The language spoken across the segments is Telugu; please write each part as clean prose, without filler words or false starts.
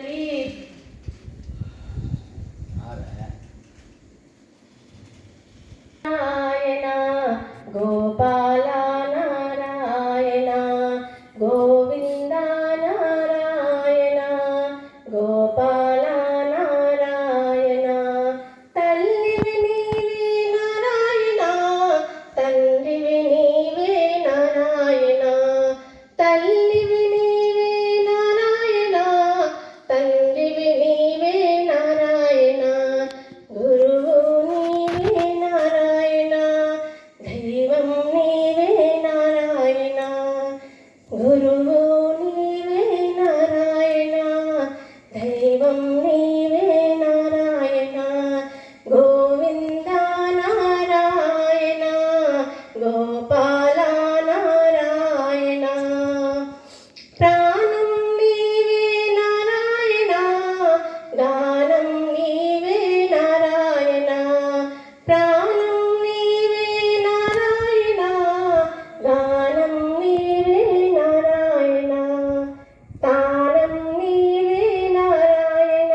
తల్లి. నారాయణ గోపాల నారాయణ గోవింద నారాయణ గోపాల నారాయణ తల్లివి నీవే నారాయణ తండ్రివి నీవే నారాయణ తల్లివి నీవే నారాయణ తండ్రివి నీవే నారాయణ గురువు నీవే నారాయణ దైవం నీవే నారాయణ గురువు నీవే నారాయణ దైవం నీవే నారాయణ గోవింద నారాయణ గోపాల నారాయణ ప్రాణం నీవే నారాయణ గానం నీవే నారాయణ ప్రాణం నీవే నారాయణ గానం నీవే నారాయణ తానం నీవే నారాయణ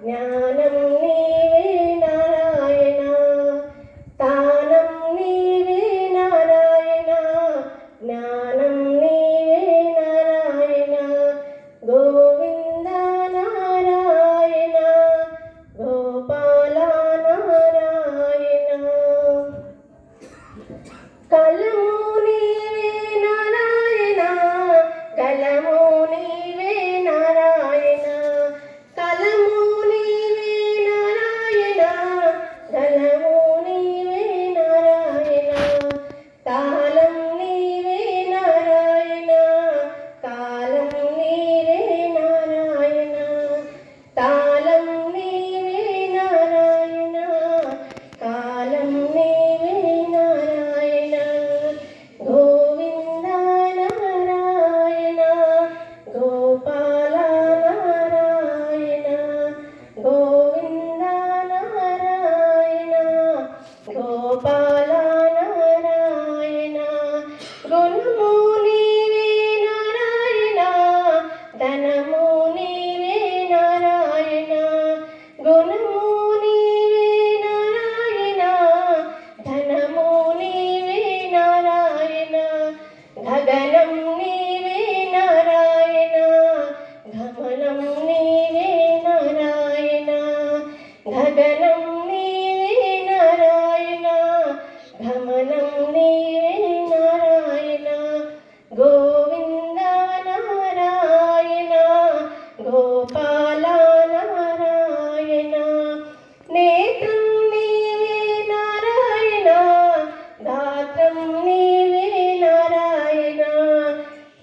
జ్ఞానం నీవే నారాయణ తానం నీవే నారాయణ జ్ఞానం నీవే నారాయణ గోవింద నారాయణ గోపాల నారాయణ కలము నీవే నారాయణ కలము నీవే నారాయణ కలము నీవే నారాయణ కలము నీవే నారాయణ తాళం నీవే నారాయణ కాలం నీవే నారాయణ తాళం నీవే నారాయణ కాలం నీవే నారాయణ గోవింద నారాయణ గోపాల నారాయణ గోవింద నారాయణ గోపాల నారాయణ గుణము నీవే నారాయణ ధనము నీవే నారాయణ గుణము నీవే నారాయణ ధనము నీవే నారాయణ గగనం నీవే నారాయణ గమనం నీవే నారాయణ గగనం నీవే నారాయణ గమనం నీవే నారాయణ గోవింద నారాయణ గోపాల నారాయణ నేత్రం నీవే నారాయణ గాత్రం నీవే నారాయణ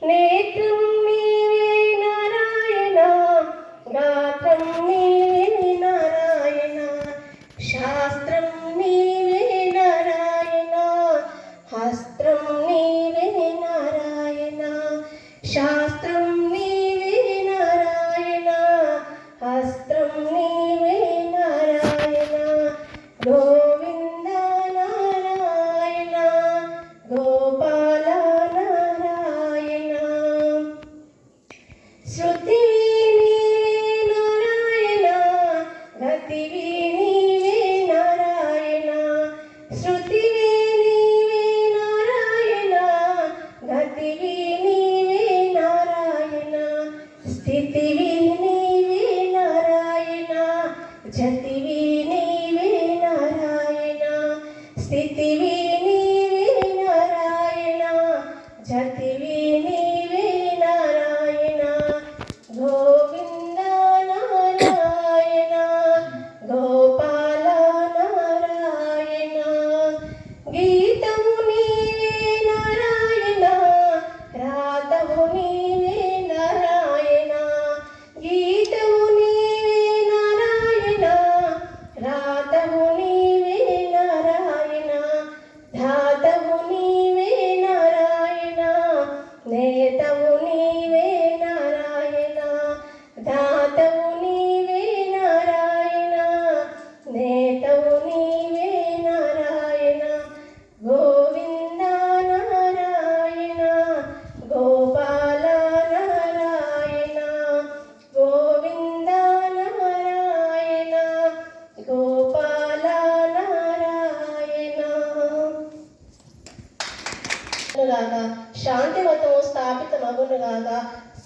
నేత్రం నీవే నారాయణ గాత్రం నీవే నారాయణ శాస్త్రం నీవే నారాయణ హస్త్రం నీవే నారాయణ శాస్త్రం నీవే నారాయణ హస్త్రం నీవే నారాయణ గోవింద నారాయణ గోపాల నారాయణ శృతివి నీవే నారాయణ గతివి నీవే నారాయణ శృతివి నీవే నారాయణ గతివి నీవే నారాయణ స్థితివి నీవే నారాయణ జతివి నీవే నారాయణ స్థితివి నీవే నారాయణ జతివి నీవే నారాయణ గోవింద నారాయణ గోపాల నారాయణ గీతము నీవే నారాయణ రాతము నీవే నారాయణ గీతము నీవే నారాయణ రాతము నీవే నారాయణ ధాతము నీవే నారాయణ గాక, శాంతి మతము స్థాపితమగును గాక,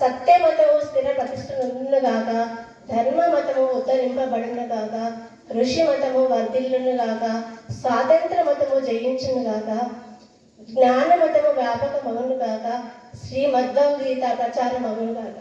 సత్య మతము స్థిర ప్రతిష్ఠను గాక, ధర్మ మతము ఉద్ధరింపబడును గాక, ఋషి మతము వర్ధిల్లును గాక, స్వాతంత్ర మతము జయించును గాక, జ్ఞాన మతము వ్యాపకమగును గాక, శ్రీమద్భగవద్గీత ప్రచారం అగును గాక.